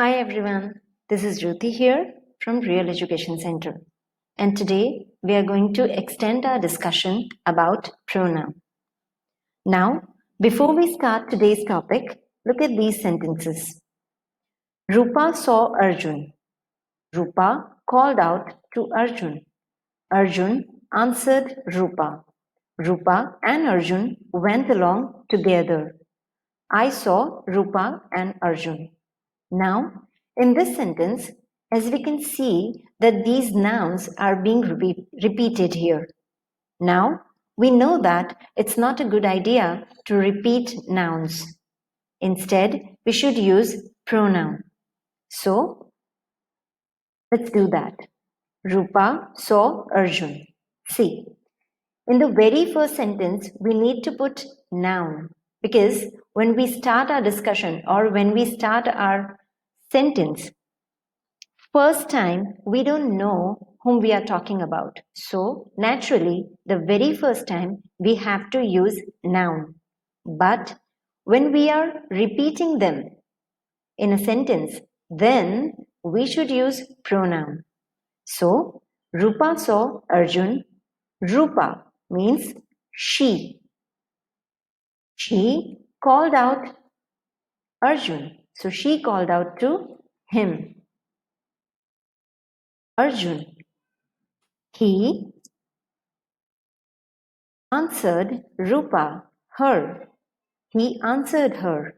Hi everyone, this is Jyoti here from Real Education Center, and today we are going to extend our discussion about pronoun. Now, before we start today's topic, look at these sentences. Rupa saw Arjun. Rupa called out to Arjun. Arjun answered Rupa. Rupa and Arjun went along together. I saw Rupa and Arjun. Now, in this sentence, as we can see that these nouns are being repeated here. Now, we know that it's not a good idea to repeat nouns. Instead, we should use pronoun. So, let's do that. Rupa saw Arjun. See, in the very first sentence, we need to put noun because when we start our discussion or when we start our sentence, first time, we don't know whom we are talking about. So, naturally, the very first time, we have to use noun. But when we are repeating them in a sentence, then we should use pronoun. So, Rupa saw Arjun. Rupa means she. She called out Arjun. So, she called out to him. Arjun. He answered Rupa, her. He answered her.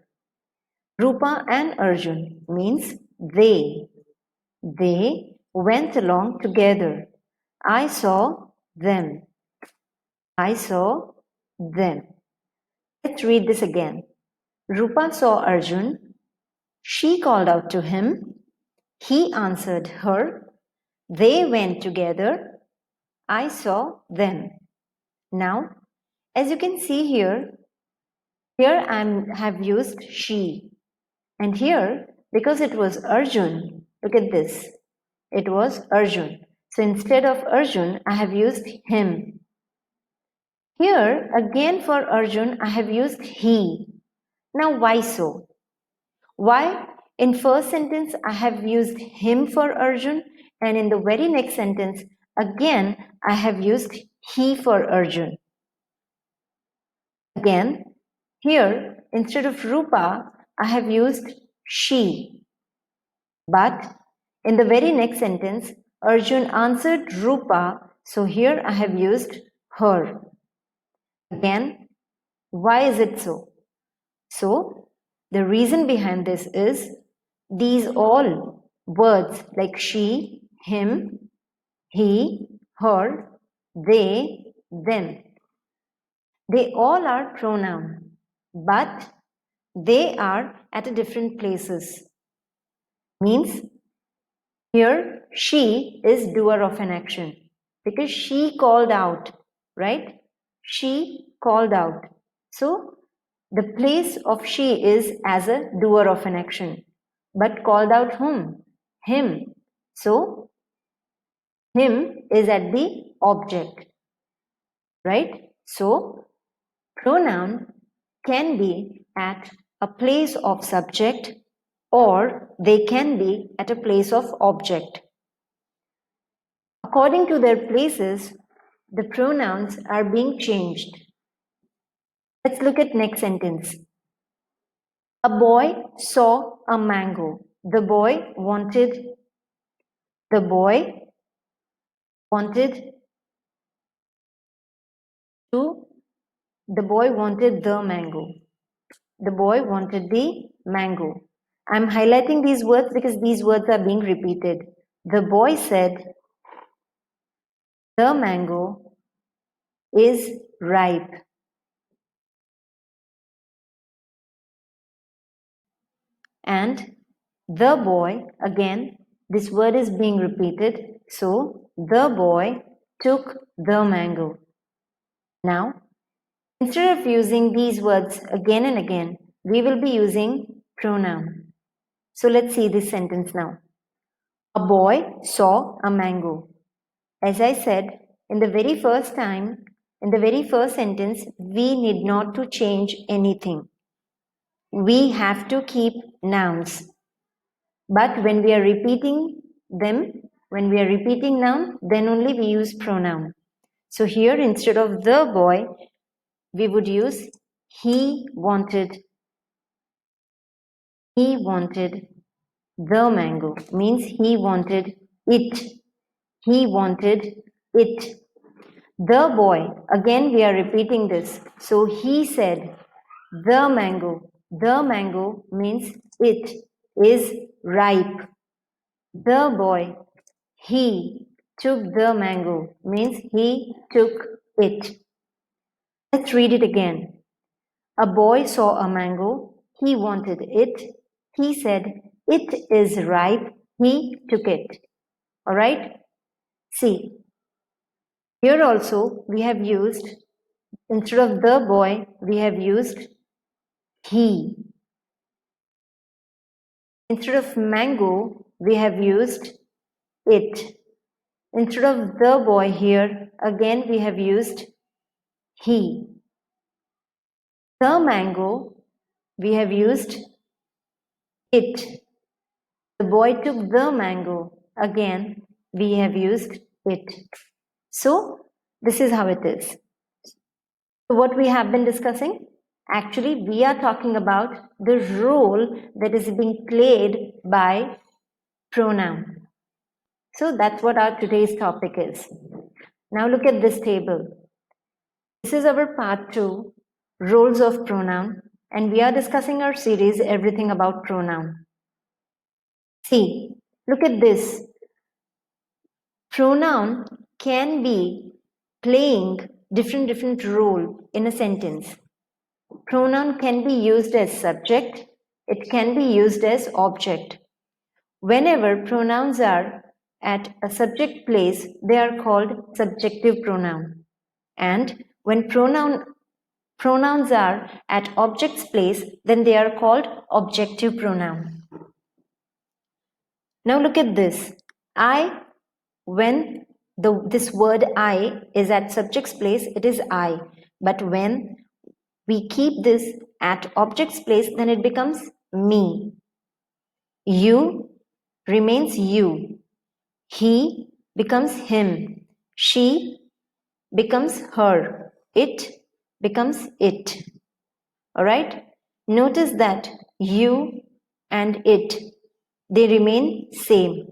Rupa and Arjun means they. They went along together. I saw them. I saw them. Let's read this again. Rupa saw Arjun. She called out to him. He answered her. They went together. I saw them. Now, as you can see here I have used she. And here, because it was Arjun, look at this. It was Arjun. So instead of Arjun, I have used him. Here, again for Arjun, I have used he. Now, why so? Why? In first sentence, I have used him for Arjun, and in the very next sentence, again, I have used he for Arjun. Again, here, instead of Rupa, I have used she. But in the very next sentence, Arjun answered Rupa, so here I have used her. Again, why is it so? So, the reason behind this is these all words like she, him, he, her, they, them. They all are pronoun, but they are at a different places. Means here she is doer of an action because she called out, right? She called out. So the place of she is as a doer of an action, but called out whom? Him. So him is at the object, right? So pronoun can be at a place of subject or they can be at a place of object. According to their places, the pronouns are being changed. Let's look at next sentence. A boy saw a mango. The boy wanted to the boy wanted the mango. The boy wanted the mango. I'm highlighting these words because these words are being repeated. The boy said, the mango is ripe. And the boy, again, this word is being repeated. So, the boy took the mango. Now, instead of using these words again and again, we will be using pronoun. So, let's see this sentence now. A boy saw a mango. As I said, in the very first sentence, we need not to change anything. We have to keep nouns. But when we are repeating them, when we are repeating noun, then only we use pronoun. So here, instead of the boy, we would use he wanted. He wanted the mango, means he wanted it. He wanted it. The boy, again we are repeating this. So he said, the mango. The mango means it is ripe. The boy, he took the mango, means he took it. Let's read it again. A boy saw a mango. He wanted it. He said, it is ripe. He took it. All right? See, here also we have used, instead of the boy, we have used he. Instead of mango, we have used it. Instead of the boy here, again we have used he. The mango, we have used it. The boy took the mango. Again, we have used it. So, this is how it is. So, what we have been discussing? Actually, we are talking about the role that is being played by pronoun. So, that's what our today's topic is. Now, look at this table. This is our part 2, roles of pronoun, and we are discussing our series, Everything About Pronoun. See, look at this. Pronoun can be playing different role in a sentence. Pronoun can be used as subject, it can be used as object. Whenever pronouns are at a subject place, they are called subjective pronoun. And when pronouns are at object's place, then they are called objective pronoun. Now look at this. When this word I is at subject's place, it is I. But when we keep this at object's place, then it becomes me. You remains you. He becomes him. She becomes her. It becomes it. Alright? Notice that you and it, they remain same.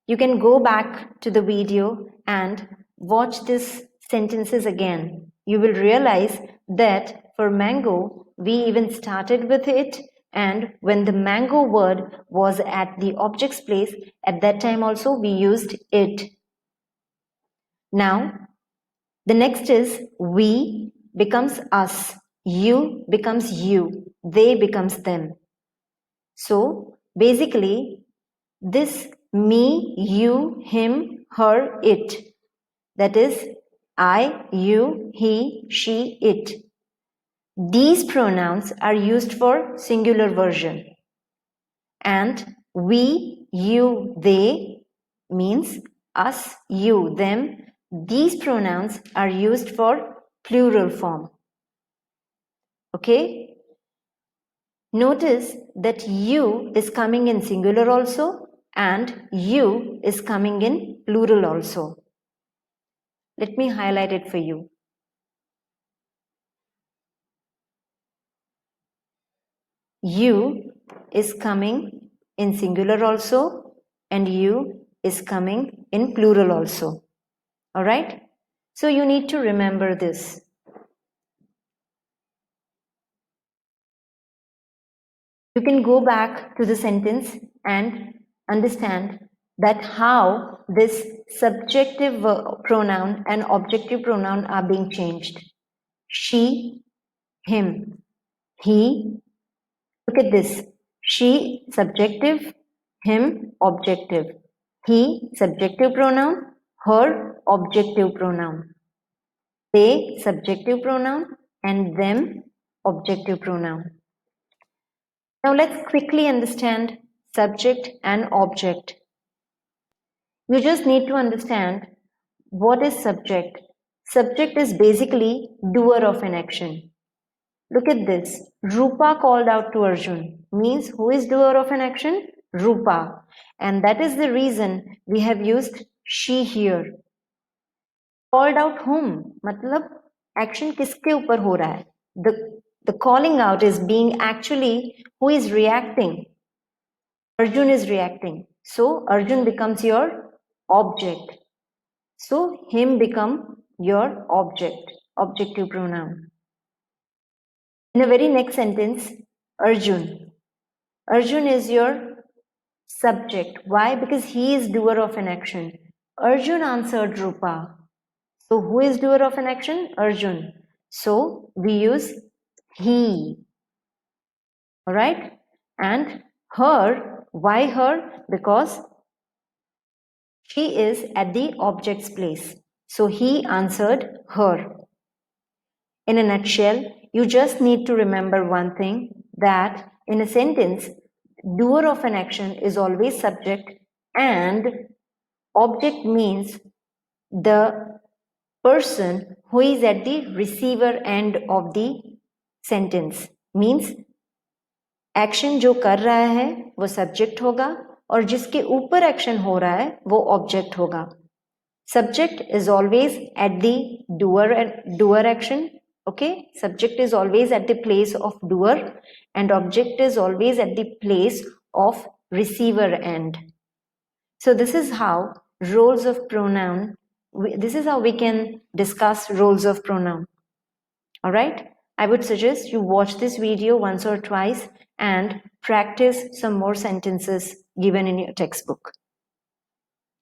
You can go back to the video and watch these sentences again. You will realize that for mango, we even started with it, and when the mango word was at the object's place, at that time also we used it. Now, the next is we becomes us, you becomes you, they becomes them. So, basically, this me, you, him, her, it. That is I, you, he, she, it. These pronouns are used for singular version. And we, you, they means us, you, them. These pronouns are used for plural form. Okay? Notice that you is coming in singular also and you is coming in plural also. Let me highlight it for you. You is coming in singular also and you is coming in plural also. Alright? So you need to remember this. You can go back to the sentence and understand that how this subjective pronoun and objective pronoun are being changed. She, him, he. Look at this. She, subjective, him, objective. He, subjective pronoun, her, objective pronoun. They, subjective pronoun, and them, objective pronoun. Now let's quickly understand subject and object. You just need to understand what is subject. Subject is basically doer of an action. Look at this. Rupa called out to Arjun. Means who is doer of an action? Rupa, and that is the reason we have used she here. Called out whom? मतलब action किसके ऊपर हो रहा है? The calling out is being actually who is reacting. Arjun is reacting. So Arjun becomes your object. So him become your object. Objective pronoun. In the very next sentence, Arjun. Arjun is your subject. Why? Because he is doer of an action. Arjun answered Rupa. So who is doer of an action? Arjun. So we use he. Alright? And her. Why her? Because she is at the object's place. So he answered her. In a nutshell, you just need to remember one thing, that in a sentence, doer of an action is always subject and object means the person who is at the receiver end of the sentence. Means action जो कर रहा है वो subject होगा और जिसके ऊपर action हो रहा है वो ऑब्जेक्ट होगा. Subject is always at the doer action. Okay, subject is always at the place of doer and object is always at the place of receiver end. So this is how roles of pronoun, this is how we can discuss roles of pronoun. All right, I would suggest you watch this video once or twice and practice some more sentences given in your textbook.